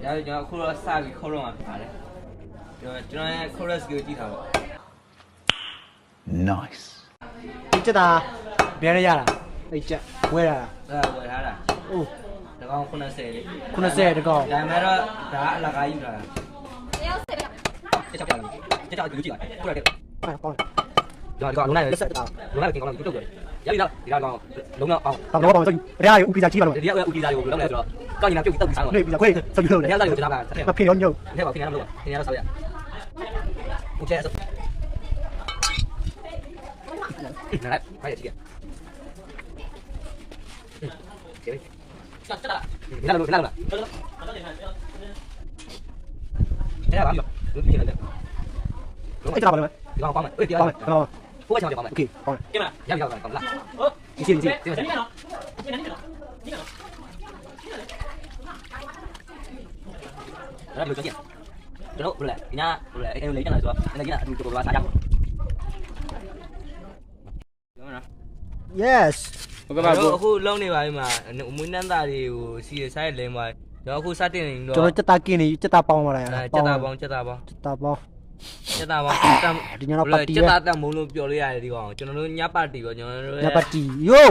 ဒါကျွန်တော်အခုတော့စပြီးခေါ်တော့မှာဖြစ်ပါတယ်ကျွန်တော်ရဲ့ chorus skill ကြည့်ထားပါ Nice ဒီချက်သားဘယ်ရရတာအဲ့ချက်ဝဲရတာ ဝယ်ထားတာ အိုး ဒီကောင်90လေ 90တကောင် ဒါမှတော့ဒါအလကားယူလာတာ တရားစစ်ပြ ချက်ပြောင်းချက်ကြောက်ယူကြည့်လိုက်ခုရတဲ့ အဲ့ပေါင်း ဒီကောင်လုံးလိုက်လက်ဆက်တာလုံးလိုက်ပြင်ကောင်ကိုတုတ်တယ်ရပြီလားဒီကောင်လုံးတော့အောင် တော့တော့ပေါင်းဆိုအဲ့ဒါကိုဥပ္ပစာကြီးပါလို့ ဒီကဥပ္ပစာကိုလုံးလိုက်ဆိုတော့ကောက်ရင်ပြုတ်ပြီးတုတ်ပြီးစားတော့ နေပြီးခွေးဆိုပြီးလို့ ဒီ လေ ကစားကိုကြားပါဆက် မဖေရောညုတ် ထဲပါခင်ဗျားတို့ခင်ဗျားတို့ဆောက်ရဦးကျဲဆိုနားဖိုင်ရချီကချက်တာနားလို့နားလို့အဲ့ဒါပါမျိုးလူပြင်းတယ် အဲ့ဒါပါလို့ ဒီကောင်ပေါင်းမယ်အေးတရားပေါင်းမယ် ဟော ဘိုးချောင်းပေါင်းမယ် โอเคပေါင်း ကဲမရပြီကောင်းလား ဒီစီဒီ ဒီနော်အဲ့လိုကြည့်ကျွန်တော်ဘယ်လဲညာဘယ်လဲအဲ့လိုလေ့ကျင့်လာဆိုတော့အဲ့ဒါကအတူတူပါစားကြအောင် yes ဟုတ်ကဲ့ပါအခုလုံးနေပါပြီမှာမွေးနှမ်းသားတွေကိုစီရဆိုင်လင်းပါကျွန်တော်အခုစတင်နေတော့ ကျွန်တော်ချက်သားကင်းနေချက်သားပေါင်းပါလား ချက်သားပေါင်း ချက်သားပေါင်း ဒီညတော့ပါတီ ချက်သားတက်မုံလို့ပြောလို့ရတယ်ဒီကောင်ကျွန်တော်တို့ညပါတီပေါ့ကျွန်တော်တို့ ညပါတီယို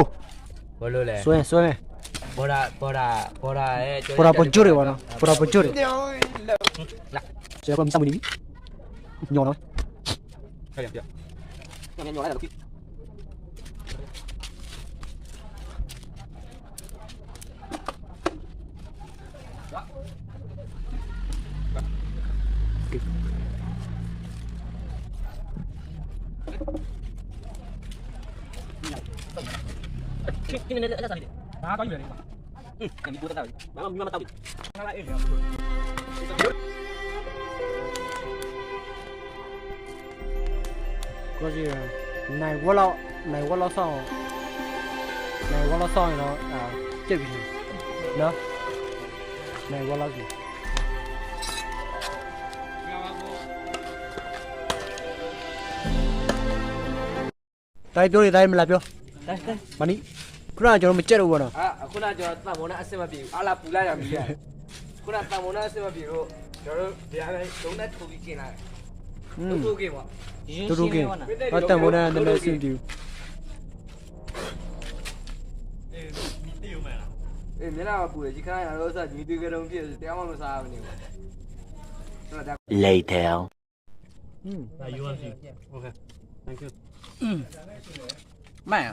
ဘာလို့လဲ ဆွဲမယ် ဘောရာရဲ့ ပေါ်တာပေါ်ကျွတ်တယ်ဗောနော်ပေါ်တာပေါ်ကျွတ်တယ် လာ ကျွန်တော်ကမစမနေပြီညောနော် ဟဲ့ပြညညလိုက်တော့ 今天那啥的，哪搞远的嘛？你不知道，然后你妈妈到底，哪来远？ ကိုကြီးနိုင်ဝက်လောက်ဆောင်ရင်တော့ကျက်ပြီနော်နိုင်ဝက်လောက်ကြီးတိုင်းပြောနေတိုင်းမလားပြောမနီခုနကကျွန်တော်မကြက်တော့ဘူးနော် ခုနကျွန်တော်တန်မိုးနဲ့အဆင်မပြေဘူးအားလာပူလိုက်ရပြီခုနတန်မိုးနဲ့အဆင်မပြေတော့ကျွန်တော်တို့ဒီအားလည်းလုံးနဲ့ထိုးပြီးกินလိုက်တူကင်းပေါ့ တူကင်းဘာတန်မိုးနဲ့လည်းစင်တူ အေးမျက်နှာကပူတယ်ဒီခါရတော့စညီတွေ့ကြတော့ပြည့်တရားမှမစားဘူးနေပေါ့ Later 慢呀，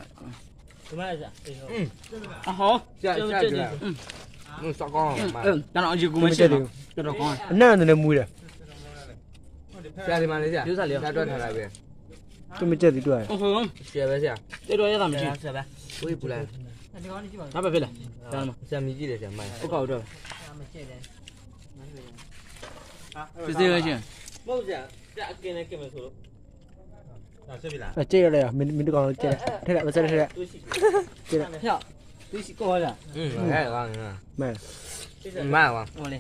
啊好，下去了烧光了当然就给我们写了，这都光。 အနံ့နဲ့မွေးတယ် 下去嘛你下下转台来呗 သူမကြက်သေးတွေ့ 哦吼，下呗下这多也咱们去，下呗我也不来哪边飞了？知道吗？下米记的下买我搞这，就这个行。冇下下给那给没错အကြက်ရလေမင်းတို့ကောင်ကြက်ထဲလိုက်မစက်ထဲလိုက်ကြက် 票，对是过来。哎王မဲ 买王我嘞，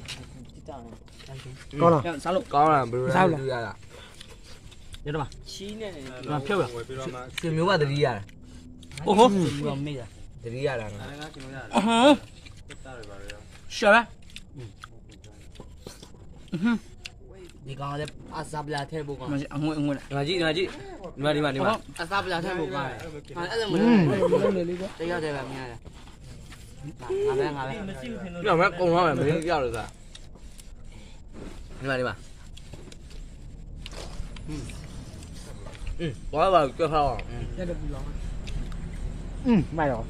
ကောင်းလား 要啥路？高了不是对呀有的吧？啊，漂亮。是没把得理呀哦吼，我没的。得理呀了哦吼，是呗。你刚才阿萨布拉太不光我我嘞。你嘛阿萨布拉太不光。啊，那么这要这个面的。俺呗。要不然工厂也没人要了噻你嘛我把最好မိုက်တော့